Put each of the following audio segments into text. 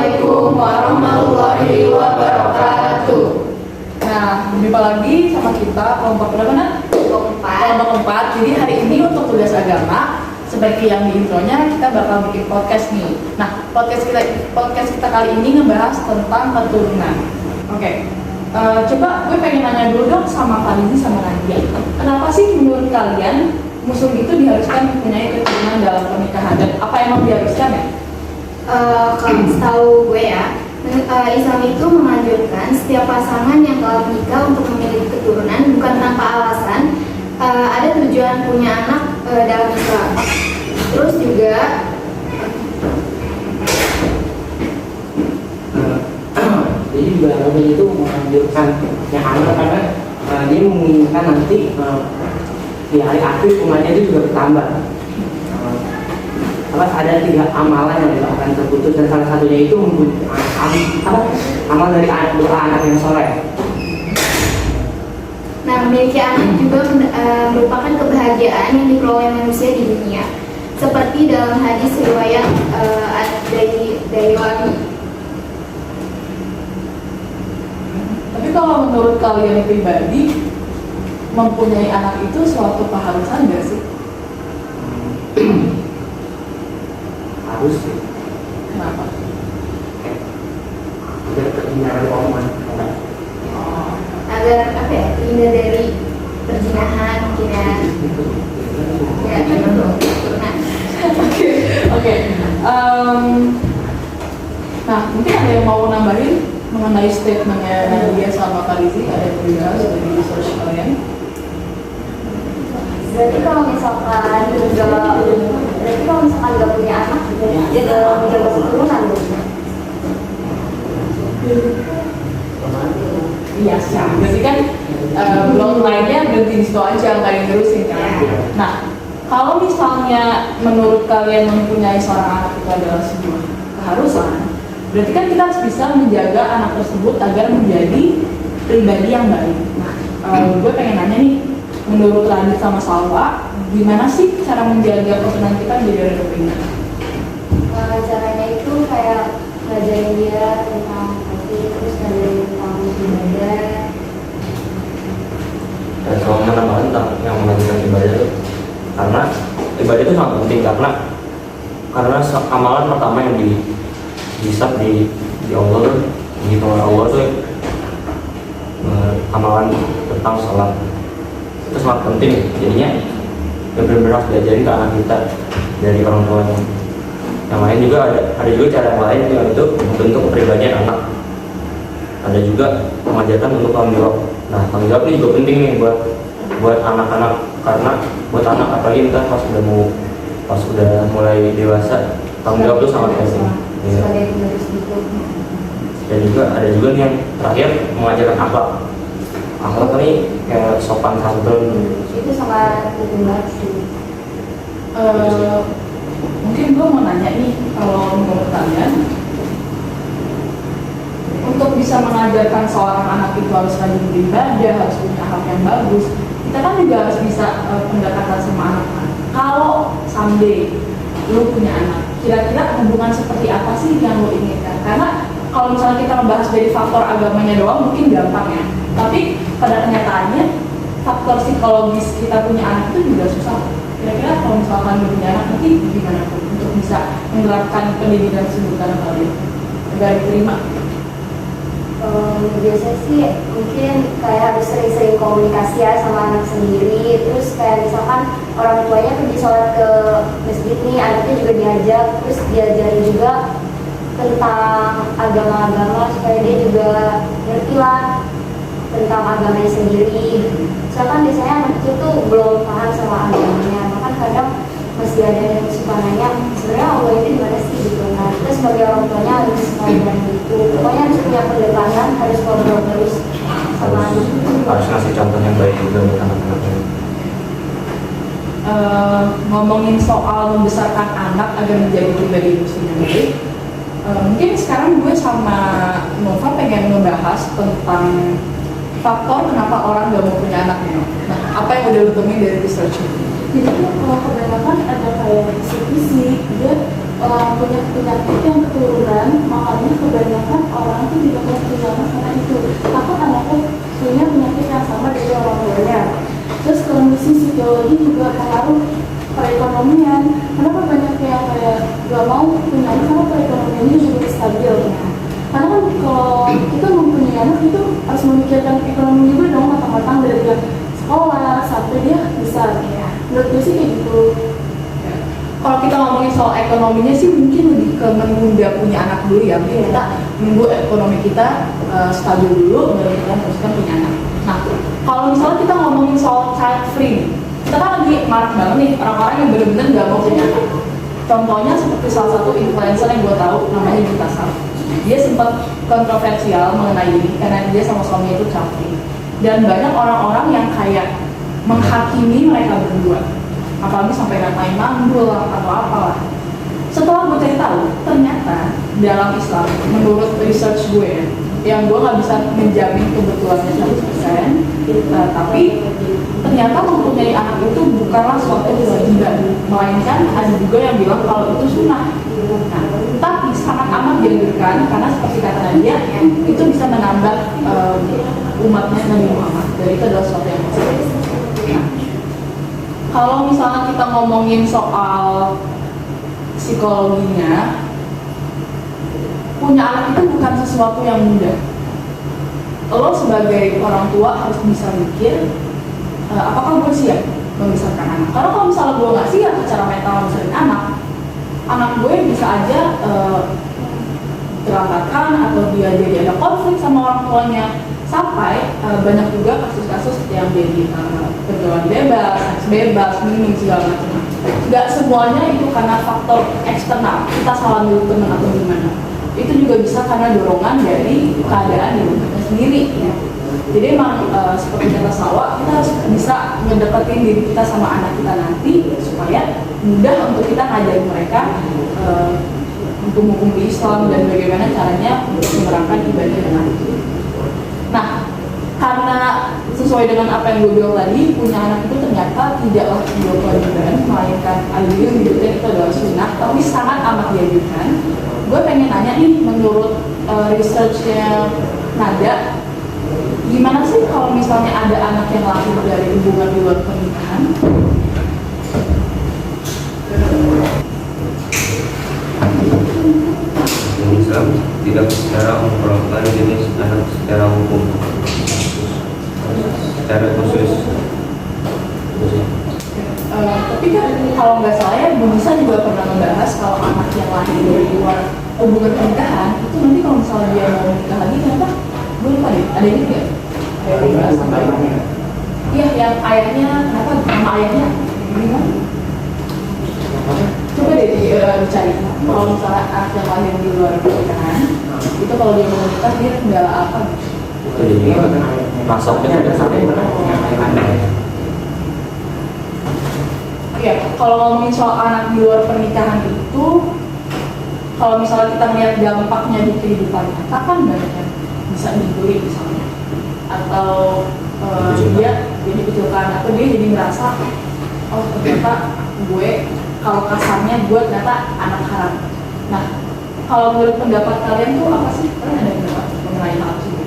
Assalamualaikum warahmatullahi wabarakatuh. Nah, jumpa lagi sama kita kelompok berapa nak? Kelompok 4. Jadi hari ini untuk tugas agama, seperti yang di intronya, kita bakal bikin podcast nih. Nah, podcast kita kali ini ngebahas tentang keturunan. Oke. Coba gue pengen nanya dulu dong sama Farizi sama Nadia. Kenapa sih menurut kalian muslim itu diharuskan mempunyai keturunan dalam pernikahan, dan apa emang diharuskan ya? Kalau setahu gue ya, Islam itu menganjurkan setiap pasangan yang telah menikah untuk memiliki keturunan bukan tanpa alasan. Ada tujuan punya anak dalam Islam. Terus juga jadi juga Nabi itu menganjurkan yang anak karena dia menginginkan nanti di hari akhir umatnya itu juga bertambah. Ada 3 amalan yang tidak akan terputus, dan salah satunya itu amal dari doa anak yang soleh. Nah, memiliki anak juga merupakan kebahagiaan yang diperoleh manusia di dunia, seperti dalam hadis riwayat dari Wali. Tapi kalau menurut kalian pribadi, mempunyai anak itu suatu keharusan nggak sih? Harus sih. Kenapa? Agar terhindar dari omongan. Agar terhindar dari perzinahan mungkin ya. Oke. Nah, mungkin ada yang mau nambahin mengenai statementnya Nadia sama Farizi, ada yang dibahas dari research kalian? Berarti kalau misalkan nggak punya anak, dia dalam menjaga keturunan dong. Iya sih. Berarti kan belum lainnya berhenti di situ aja, nggak yang terusin kan? Nah, kalau misalnya menurut kalian mempunyai seorang anak itu adalah sebuah keharusan, berarti kan kita harus bisa menjaga anak tersebut agar menjadi pribadi yang baik. Nah, gue pengen nanya nih, menurut Radit sama Salwa, gimana sih cara menjaga keturunan kita menjadi orang yang baik? Caranya itu kayak ngajarin dia tentang kasih, terus ngajarin tentang ibadah. Dan kalau menambahkan tentang yang mengajarkan ibadah itu, karena ibadah itu sangat penting, karena amalan pertama yang dihisab di Allah tuh, di Allah tuh amalan tentang sholat itu sangat penting. Jadinya benar-benar harus diajarin ke anak kita dari orang tuanya. Yang lain juga ada juga cara yang lain yang itu membentuk kepribadian anak. Ada juga mengajarkan untuk tanggung jawab. Nah, tanggung jawab ini juga penting nih buat anak-anak, karena buat anak apalagi kita pas udah mulai dewasa, tanggung jawab itu sangat penting. Ya. Dan juga ada juga nih yang terakhir mengajarkan akhlak. Akhlak ini kayak sopan santun. Itu sangat penting banget sih. Mungkin gue mau nanya nih, kalau menurut kalian untuk bisa mengajarkan seorang anak itu harus rajin beribadah, harus punya akhlak yang bagus, kita kan juga harus bisa pendekatan sama anak. Kalau someday lu punya anak, kira-kira hubungan seperti apa sih yang lu inginkan? Karena kalau misalnya kita membahas dari faktor agamanya doang mungkin gampang ya, tapi pada kenyataannya faktor psikologis kita punya anak itu juga susah. Kira-kira kalau misalkan lu punya anak nanti gimana pun untuk bisa menerapkan pendidikan sebutan kalian agar diterima? Biasanya sih mungkin kayak harus sering-sering komunikasi ya sama anak sendiri. Terus kayak misalkan orang tuanya pergi sholat ke masjid nih, anaknya juga diajak, terus diajarin juga tentang agama-agama supaya dia juga ngerti lah tentang agamanya sendiri. Soalnya kan biasanya anak kecil tuh belum paham sama agamanya, bahkan kadang masih ada yang suka nanya sebenarnya Allah itu gimana sih gitu. Nah, kita sebagai orang tuanya harus ngomong gitu, pokoknya harus punya pendekatan, harus ngobrol terus sama anak. Harus ngasih contoh yang baik juga buat anak-anaknya. Ngomongin soal membesarkan anak agar menjadi pribadi muslim yang baik, mungkin sekarang gue sama Nova pengen ngebahas tentang faktor kenapa orang gak mau punya anak nih. Nah, apa yang udah lu temuin dari research ini? Jadi kalau kebanyakan ada kayak kisi-kisi, dia punya penyakit yang keturunan, makanya ideologi juga pengaruh perekonomian. Kenapa banyak yang kayak gak mau punya anak karena perekonomiannya juga stabil. Karena kan kalau kita mempunyai anak itu harus memikirkan ekonomi juga dong, matang-matang dari dia sekolah sampai dia besar. Menurut gue sih kayak gitu. Kalau kita ngomongin soal ekonominya sih mungkin lebih ke menunda punya anak dulu ya. Mungkin kita menunggu ekonomi kita stabil dulu baru kita teruskan punya anak. Nah, kalau misalnya kita ngomongin soal child free, kita kan lagi marak banget nih orang-orang yang benar-benar nggak mau punya anak. Contohnya seperti salah satu influencer yang gue tahu namanya Gita Saf. Dia sempat kontroversial mengenai ini karena dia sama suaminya itu child free. Dan banyak orang-orang yang kayak menghakimi mereka berdua, apalagi sampai ngatain mandul atau apalah. Setelah gue cari tahu, ternyata dalam Islam, menurut research gue, yang gue nggak bisa menjamin kebetulannya 100%, tapi ternyata mempunyai anak itu bukanlah suatu kewajiban, melainkan ada juga yang bilang kalau itu sunnah. Nah, tapi sangat amat dianjurkan karena seperti kata Nadia, itu bisa menambah umatnya Nabi Muhammad. Jadi itu adalah suatu yang positif. Nah, kalau misalnya kita ngomongin soal psikologinya, punya anak itu bukan sesuatu yang mudah. Lo sebagai orang tua harus bisa mikir, apakah gue siap membesarkan anak. Karena kalau misalnya gue nggak siap secara mental membesarkan anak gue bisa aja terlambatkan atau dia jadi ada konflik sama orang tuanya. Sampai banyak juga kasus-kasus yang jadi pergaulan bebas, seks bebas, minum segala macam. Gak semuanya itu karena faktor eksternal, kita salah milih teman atau gimana. Itu juga bisa karena dorongan dari keadaan di rumahnya sendiri. Ya. Jadi emang seperti kata Salwa, kita harus bisa ngedeketin diri kita sama anak kita nanti supaya mudah untuk kita ngajarin mereka hukum-hukum di Islam dan bagaimana caranya untuk menerapkan ibadah dengan itu. Nah, karena sesuai dengan apa yang gue bilang tadi, punya anak itu ternyata tidaklah sebuah kewajiban, melainkan ada yang menyebutkan itu adalah sunnah, tapi sangat amat dianjurkan. Gue pengen nanya nih, menurut researchnya Nada, gimana sih kalau misalnya ada anak yang lahir dari hubungan di luar pernikahan? Islam tidak secara memperlakukan jenis anak secara hukum, secara khusus. Tapi kan kalau nggak salah ya, Bu Nisa juga pernah membahas kalau anak yang lahir dari luar hubungan pernikahan itu nanti kalau misalnya dia mau menikah lagi kenapa? Gue lupa deh, ada ini nggak? Iya, yang ayahnya kenapa? Nama ayahnya gimana? Coba deh dicari. Kalau misalnya anak yang lahir di luar pernikahan, itu kalau dia mau nikah dia nggak apa? Itu jadi masuknya ada sampai Iya, kalau ngomongin soal anak di luar pernikahan itu, kalau misalnya kita melihat dampaknya di kehidupan nyata kan banyak bisa dibully misalnya, atau dia jadi kecelakaan, atau dia jadi merasa oh ternyata gue, kalau kasarnya gue ternyata anak haram. Nah, kalau menurut pendapat kalian tuh apa sih? Kalian ada pendapat mengenai hal itu?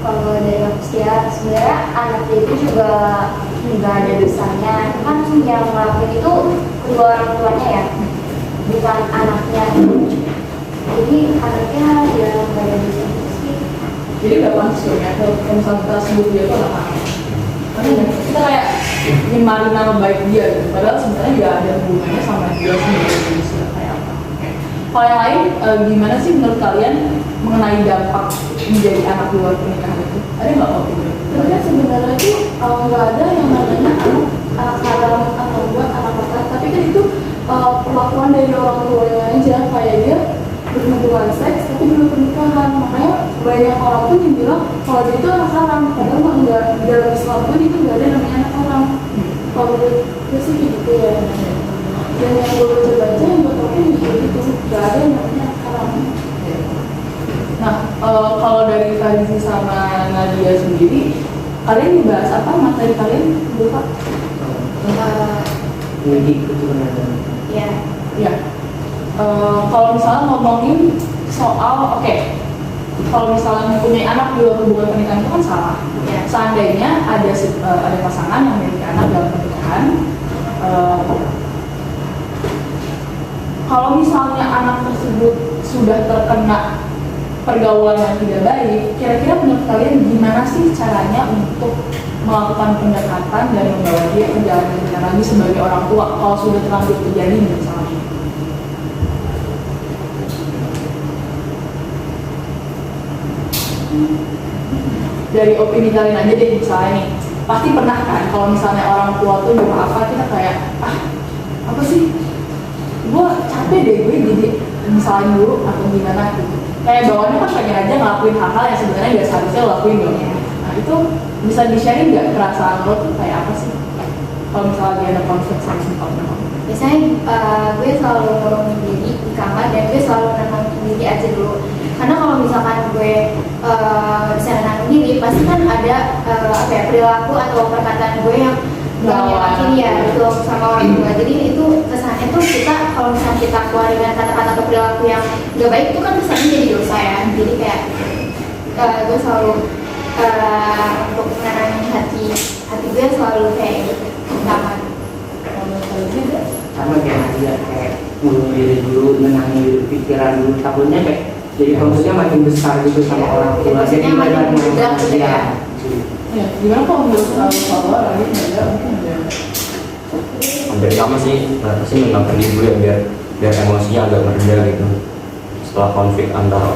Kalau dari aku sih ya, sebenarnya anak itu juga nggak ada dosanya. Kan yang ngelakuin itu kedua orang tuanya ya, bukan anaknya. Jadi anaknya ya nggak ada dosanya sih. Jadi nggak pantas ya, kalau misalnya kita sebut dia tuh anak haram. Karena kita kayak nyemarin nama baik dia gitu. Padahal sebenarnya nggak ada hubungannya sama dia sendiri kayak apa. Kalau yang lain, gimana sih menurut kalian mengenai dampak menjadi anak di luar pernikahan itu? Ada nggak opini? Sebenarnya itu nggak ada yang namanya anak haram atau enggak anak apa, tapi kan itu perlakuan dari orang tuanya aja, kayak dia berhubungan seks tapi belum pernikahan. Makanya banyak orang pun yang bilang kalau dia itu anak haram, padahal mah enggak, di dalam Islam pun itu nggak ada namanya anak haram. Kalau menurut gue sih gitu ya. Dan yang gue baca yang gue tahu juga gitu, nggak ada yang namanya anak haram. Nah, kalau dari Farizi sama Nadia sendiri, kalian dibahas apa materi kalian? Lupa? Mendidik keturunan. Ya. Ya. Kalau misalnya ngomongin soal, kalau misalnya mempunyai anak di luar hubungan pernikahan itu kan salah. Ya. Seandainya ada pasangan yang memiliki anak dalam pernikahan misalkan kalau misalnya anak tersebut sudah terkena pergaulan yang tidak baik, kira-kira menurut kalian gimana sih caranya untuk melakukan pendekatan dan membawa dia ke jalan yang benar lagi sebagai orang tua kalau sudah terlanjur terjadi misalnya? Dari opini kalian aja deh, misalnya nih, pasti pernah kan kalau misalnya orang tua tuh nyuruh apa kita kayak apa sih, gue capek deh gue jadi misalnya dulu atau gimana gitu, kayak bawaannya kan pengen aja ngelakuin hal-hal yang sebenarnya gak seharusnya lo lakuin dong. Nah itu bisa di-sharing nggak perasaan lo tuh kayak apa sih kalau misalnya dia ada konflik sama suaminya? Biasanya gue selalu ngurung diri di kamar dan gue selalu nenangin diri aja dulu, karena kalau misalkan gue bisa nenangin diri pasti kan ada perilaku atau perkataan gue yang gak nyakin ya gitu sama orang tua. Jadi itu kesannya tuh kita kalau misalnya kita keluar dengan kata-kata atau perilaku yang gak baik itu kan kesannya jadi dosa ya. Jadi kayak gue selalu untuk menenangin hati gue selalu kayak gitu kamar. Sama kayak dia kayak ngurung diri dulu, nenangin diri pikiran dulu, takutnya kayak jadi konfliknya makin besar gitu sama orang tua, jadi banyak yang dia. Ya, gimana kalau menurut Paula lagi ada mungkin ada? Hampir sama sih, pasti menenangkan diri dulu ya biar emosinya agak mereda gitu setelah konflik antara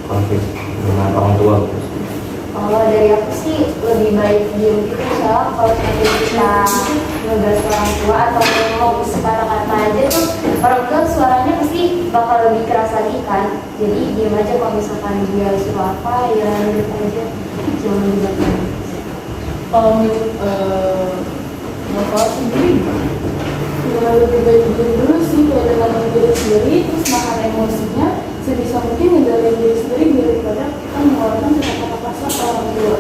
konflik dengan orang tua gitu. Kalau dari aku sih lebih baik diem gitu, soalnya kalau sampai kita ngegas orang tua atau ngomong sekata-kata aja tuh orang tua suaranya pasti bakal lebih keras lagi kan. Jadi diem aja, kalau misalkan dia suruh apa ya lanjut aja, jangan dibatalkan. Kalau menurut Paula sendiri Ya lebih baik diri dulu sih, kayak dengan diri sendiri, terus nahan emosinya sebisa mungkin ngendaliin diri sendiri daripada kita mengeluarkan kata-kata kasar ke orang tua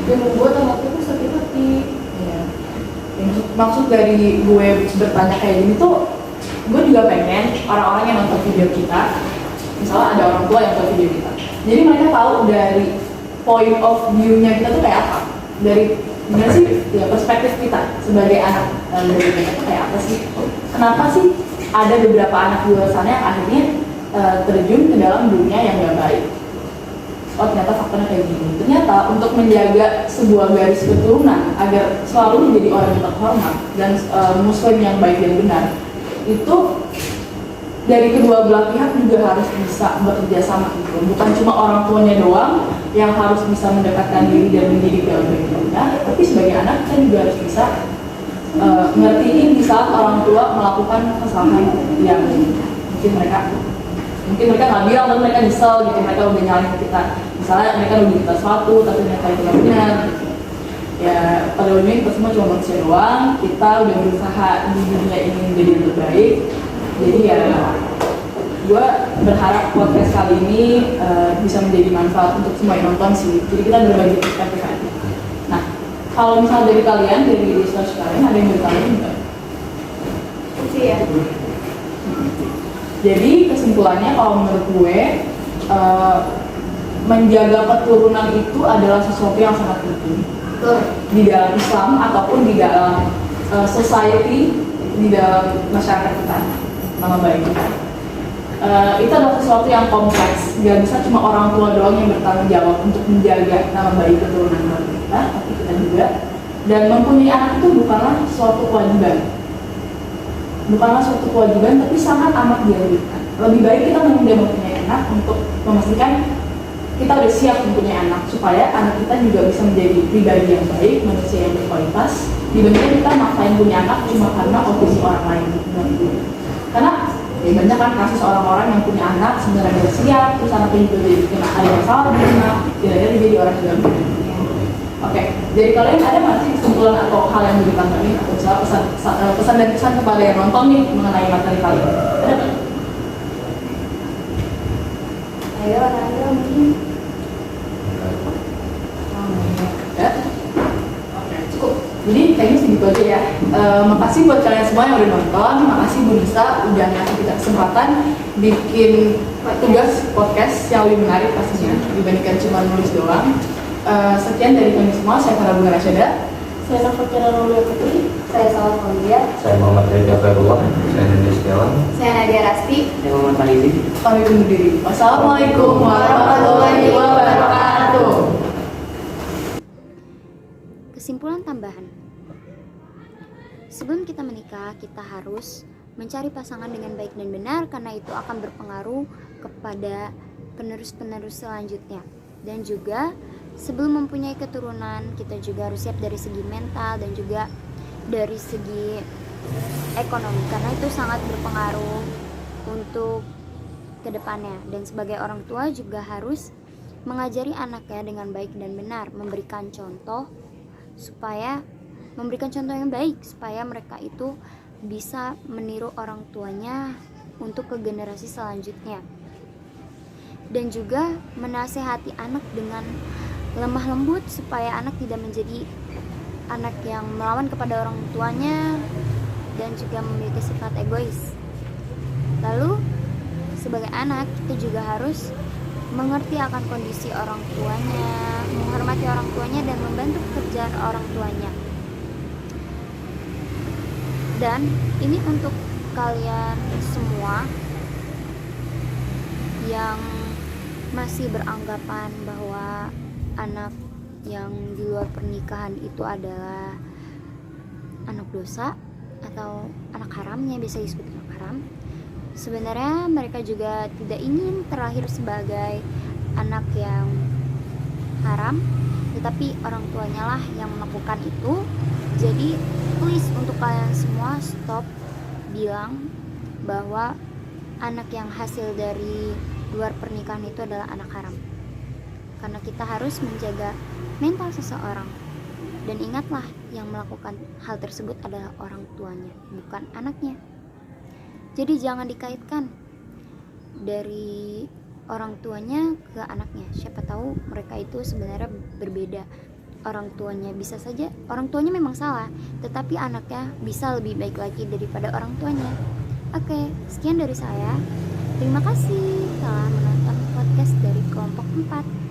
yang membuat anak itu sakit hati. ya, maksud dari gue bertanya kayak gini tuh, gue juga pengen orang-orang yang nonton video kita, misalnya ada orang tua yang nonton video kita, jadi mereka tahu dari point of view-nya kita tuh kayak apa, dari gimana sih ya perspektif kita sebagai anak dari mereka tuh kayak apa sih, kenapa sih ada beberapa anak di luar sana yang akhirnya terjun ke dalam dunia yang gak baik. Oh ternyata faktornya kayak gini. Ternyata untuk menjaga sebuah garis keturunan agar selalu menjadi orang yang terhormat dan muslim yang baik dan benar, itu dari kedua belah pihak juga harus bisa bekerja sama gitu. Bukan cuma orang tuanya doang yang harus bisa mendekatkan diri dan mendidik yang baik dan benar, tapi sebagai anak kita juga harus bisa ngertiin di saat orang tua melakukan kesalahan yang mungkin mereka nggak bilang tapi mereka nyesel gitu, mereka udah nyalain ke kita, misalnya mereka udah kita sesuatu tapi mereka itu nggak benar gitu. Ya pada umumnya kita semua cuma manusia doang, kita udah berusaha di dunia ini menjadi yang terbaik. Jadi ya gue berharap podcast kali ini bisa menjadi manfaat untuk semua yang nonton sih, jadi kita berbagi perspektif aja. Nah kalau misalnya dari kalian, dari research kalian, ada yang dari kalian enggak? Itu ya. Jadi kesimpulannya kalau menurut gue menjaga keturunan itu adalah sesuatu yang sangat penting di dalam Islam ataupun di dalam society, di dalam masyarakat kita, nama baik kita. Itu adalah sesuatu yang kompleks, gak bisa cuma orang tua doang yang bertanggung jawab untuk menjaga nama baik keturunan kita, tapi kita juga. Dan mempunyai anak itu bukanlah suatu kewajiban, tapi sangat amat dianjurkan. Lebih baik kita menunda mempunyai anak untuk memastikan kita udah siap mempunyai anak, supaya anak kita juga bisa menjadi pribadi yang baik, manusia yang berkualitas, dibandingkan kita maksain punya anak cuma karena opini orang lain. Karena ya banyak kan kasus orang-orang yang punya anak sebenarnya udah siap, terus anaknya juga jadi kena ada masalah di rumah, jadi jadi orang juga benar. Oke, dari kalian ada nggak sih kesimpulan atau hal yang ditanggapi atau misalnya pesan dan pesan kepada yang nonton nih mengenai materi kali ini? Ada nggak? Ayo, mungkin. Ya? Oke, cukup. Jadi kayaknya segitu aja ya. Makasih buat kalian semua yang udah nonton. Makasih Bu Nisa udah ngasih kita kesempatan bikin tugas podcast yang lebih menarik pastinya dibandingkan cuma nulis doang. Sekian dari kami semua, saya Farah Bunga Rasyada. Saya Nafakiran Aulia Putri. Saya Salma Aulia. Saya Muhammad Ridha Khairullah. Saya Dede Setiawan. Saya Nadia Rasti. Saya Muhammad Farizi. Pamit undur diri. Wassalamualaikum warahmatullahi wabarakatuh. Kesimpulan tambahan. Sebelum kita menikah, kita harus mencari pasangan dengan baik dan benar karena itu akan berpengaruh kepada penerus-penerus selanjutnya. Dan juga sebelum mempunyai keturunan, kita juga harus siap dari segi mental dan juga dari segi ekonomi karena itu sangat berpengaruh untuk kedepannya. Dan sebagai orang tua juga harus mengajari anaknya dengan baik dan benar, memberikan contoh yang baik supaya mereka itu bisa meniru orang tuanya untuk ke generasi selanjutnya. Dan juga menasehati anak dengan lemah lembut supaya anak tidak menjadi anak yang melawan kepada orang tuanya dan juga memiliki sifat egois. Lalu sebagai anak kita juga harus mengerti akan kondisi orang tuanya, menghormati orang tuanya dan membantu pekerjaan orang tuanya. Dan ini untuk kalian semua yang masih beranggapan bahwa anak yang di luar pernikahan itu adalah anak dosa atau anak haram, yang biasa disebut anak haram. Sebenarnya mereka juga tidak ingin terlahir sebagai anak yang haram, tetapi orang tuanya lah yang melakukan itu. Jadi please untuk kalian semua stop bilang bahwa anak yang hasil dari luar pernikahan itu adalah anak haram, karena kita harus menjaga mental seseorang. Dan ingatlah, yang melakukan hal tersebut adalah orang tuanya, bukan anaknya. Jadi jangan dikaitkan dari orang tuanya ke anaknya. Siapa tahu mereka itu sebenarnya berbeda. Orang tuanya bisa saja, orang tuanya memang salah, tetapi anaknya bisa lebih baik lagi daripada orang tuanya. Oke, sekian dari saya. Terima kasih telah menonton podcast dari kelompok 4.